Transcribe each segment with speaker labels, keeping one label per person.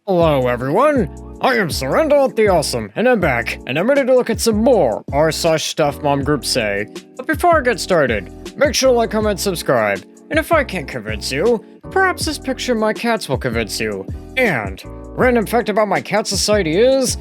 Speaker 1: Hello everyone, I am Surrender the Awesome, and I'm back, and I'm ready to look at some more r/StuffMomGroupsSay. But before I get started, make sure to like, comment, subscribe, and if I can't convince you, perhaps this picture of my cats will convince you. And, random fact about my cat society is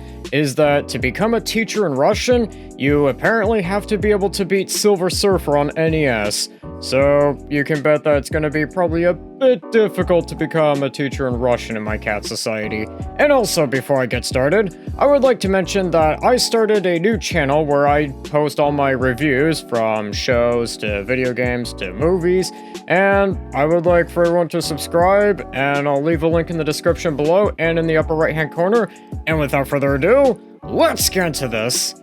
Speaker 1: that to become a teacher in Russian, you apparently have to be able to beat Silver Surfer on NES. So, you can bet that it's gonna be probably a bit difficult to become a teacher in Russian in my cat society. And also, before I get started, I would like to mention that I started a new channel where I post all my reviews from shows to video games to movies, and I would like for everyone to subscribe, and I'll leave a link in the description below and in the upper right hand corner. And without further ado, let's get into this.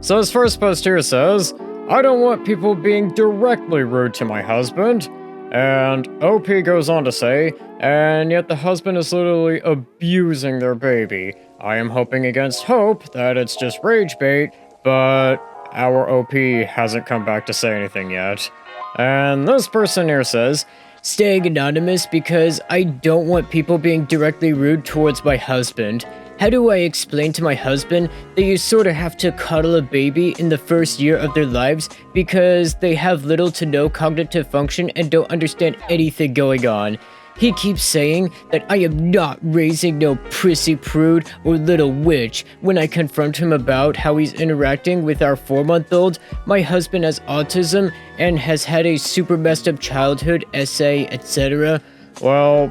Speaker 1: So this first post here says, I don't want people being directly rude to my husband. And OP goes on to say, and yet the husband is literally abusing their baby. I am hoping against hope that it's just rage bait, but our OP hasn't come back to say anything yet. And this person here says, staying anonymous because I don't want people being directly rude towards my husband. How do I explain to my husband that you sort of have to cuddle a baby in the first year of their lives because they have little to no cognitive function and don't understand anything going on? He keeps saying that I am not raising no prissy prude or little witch when I confront him about how he's interacting with our 4-month-old. My husband has autism and has had a super messed up childhood, essay, etc. Well,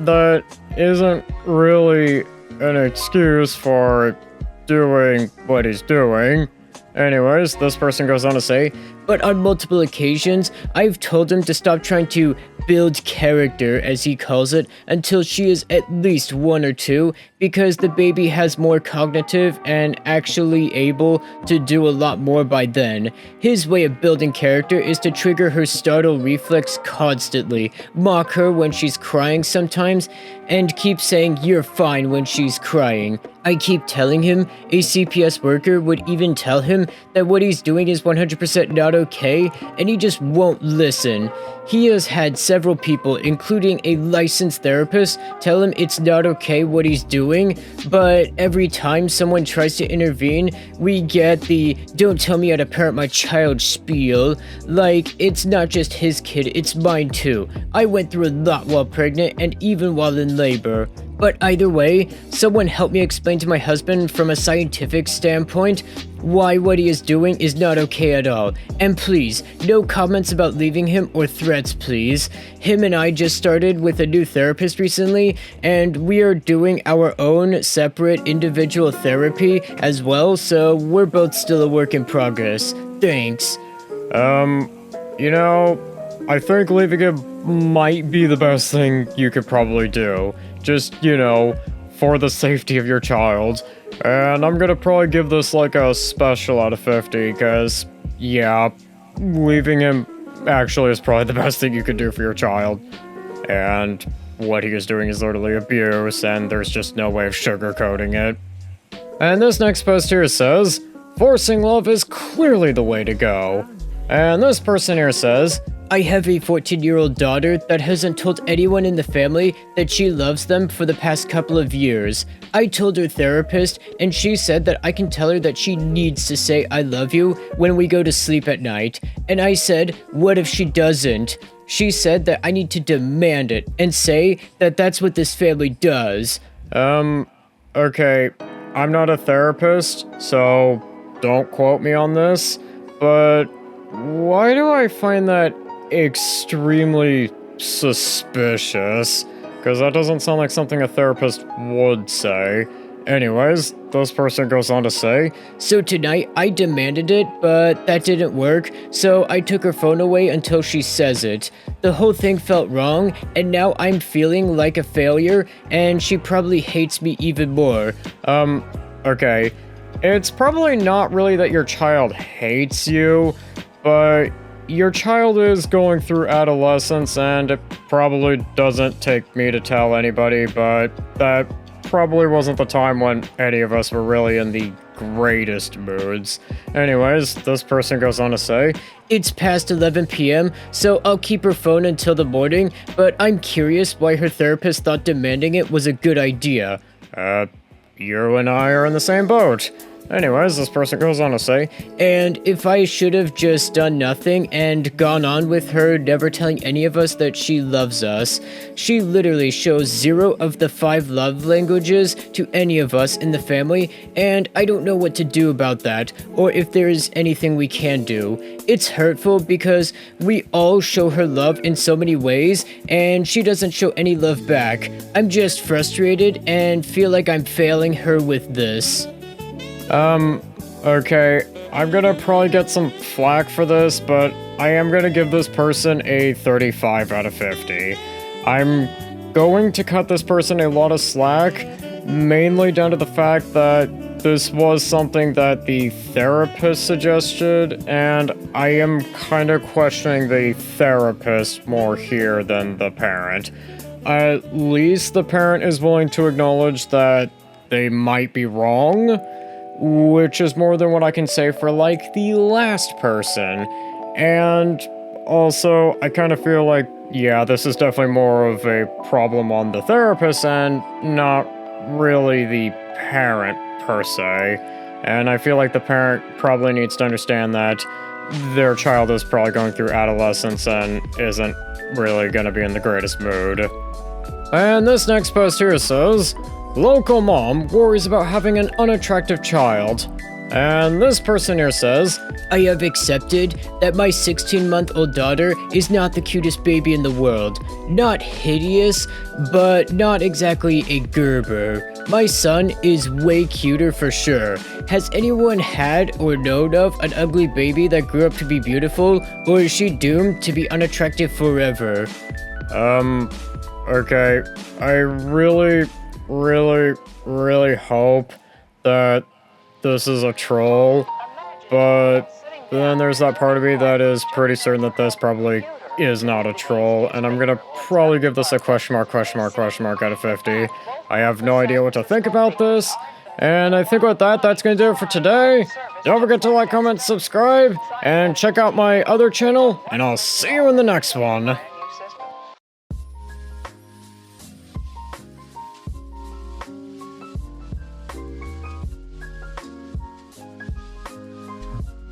Speaker 1: that isn't really an excuse for doing what he's doing. Anyways, this person goes on to say, but on multiple occasions, I've told him to stop trying to build character, as he calls it, until she is at least 1 or 2, because the baby has more cognitive and actually able to do a lot more by then. His way of building character is to trigger her startle reflex constantly, mock her when she's crying sometimes, and keep saying you're fine when she's crying. I keep telling him a CPS worker would even tell him that what he's doing is 100% not okay, and he just won't listen. He has had several people, including a licensed therapist, tell him it's not okay what he's doing, but every time someone tries to intervene, we get the don't tell me how to parent my child spiel. Like, it's not just his kid, it's mine too. I went through a lot while pregnant and even while in labor. But either way, someone help me explain to my husband from a scientific standpoint why what he is doing is not okay at all. And please, no comments about leaving him or threats, please. Him and I just started with a new therapist recently, and we are doing our own separate individual therapy as well, so we're both still a work in progress. Thanks. I think leaving him might be the best thing you could probably do. Just, for the safety of your child. And I'm gonna probably give this like a special out of 50, because, yeah, leaving him actually is probably the best thing you could do for your child. And what he is doing is literally abuse, and there's just no way of sugarcoating it. And this next post here says, forcing love is clearly the way to go. And this person here says, I have a 14-year-old daughter that hasn't told anyone in the family that she loves them for the past couple of years. I told her therapist, and she said that I can tell her that she needs to say I love you when we go to sleep at night. And I said, what if she doesn't? She said that I need to demand it and say that that's what this family does. Okay, I'm not a therapist, so don't quote me on this, but why do I find that extremely suspicious? Because that doesn't sound like something a therapist would say. Anyways, this person goes on to say, so tonight I demanded it, but that didn't work, so I took her phone away until she says it. The whole thing felt wrong, and now I'm feeling like a failure, and she probably hates me even more. Okay. It's probably not really that your child hates you, but your child is going through adolescence, and it probably doesn't take me to tell anybody, but that probably wasn't the time when any of us were really in the greatest moods. Anyways, this person goes on to say, it's past 11 p.m., so I'll keep her phone until the morning, but I'm curious why her therapist thought demanding it was a good idea. You and I are in the same boat. Anyways, this person goes on to say,
Speaker 2: And if I should have just done nothing and gone on with her never telling any of us that she loves us, she literally shows 0 of the 5 love languages to any of us in the family, and I don't know what to do about that, or if there is anything we can do. It's hurtful because we all show her love in so many ways, and she doesn't show any love back. I'm just frustrated and feel like I'm failing her with this.
Speaker 1: Okay, I'm gonna probably get some flack for this, but I am gonna give this person a 35 out of 50. I'm going to cut this person a lot of slack, mainly down to the fact that this was something that the therapist suggested, and I am kind of questioning the therapist more here than the parent. At least the parent is willing to acknowledge that they might be wrong, which is more than what I can say for, like, the last person. And also, I kind of feel like, yeah, this is definitely more of a problem on the therapist and not really the parent, per se. And I feel like the parent probably needs to understand that their child is probably going through adolescence and isn't really going to be in the greatest mood. And this next post here says, local mom worries about having an unattractive child. And this person here says,
Speaker 2: I have accepted that my 16-month-old daughter is not the cutest baby in the world. Not hideous, but not exactly a Gerber. My son is way cuter for sure. Has anyone had or known of an ugly baby that grew up to be beautiful, or is she doomed to be unattractive forever?
Speaker 1: Okay, I really hope that this is a troll, but then there's that part of me that is pretty certain that this probably is not a troll, and I'm gonna probably give this a question mark out of 50. I have no idea what to think about this, and I think with that, that's gonna do it for today. Don't forget to like, comment, subscribe, and check out my other channel, and I'll see you in the next one.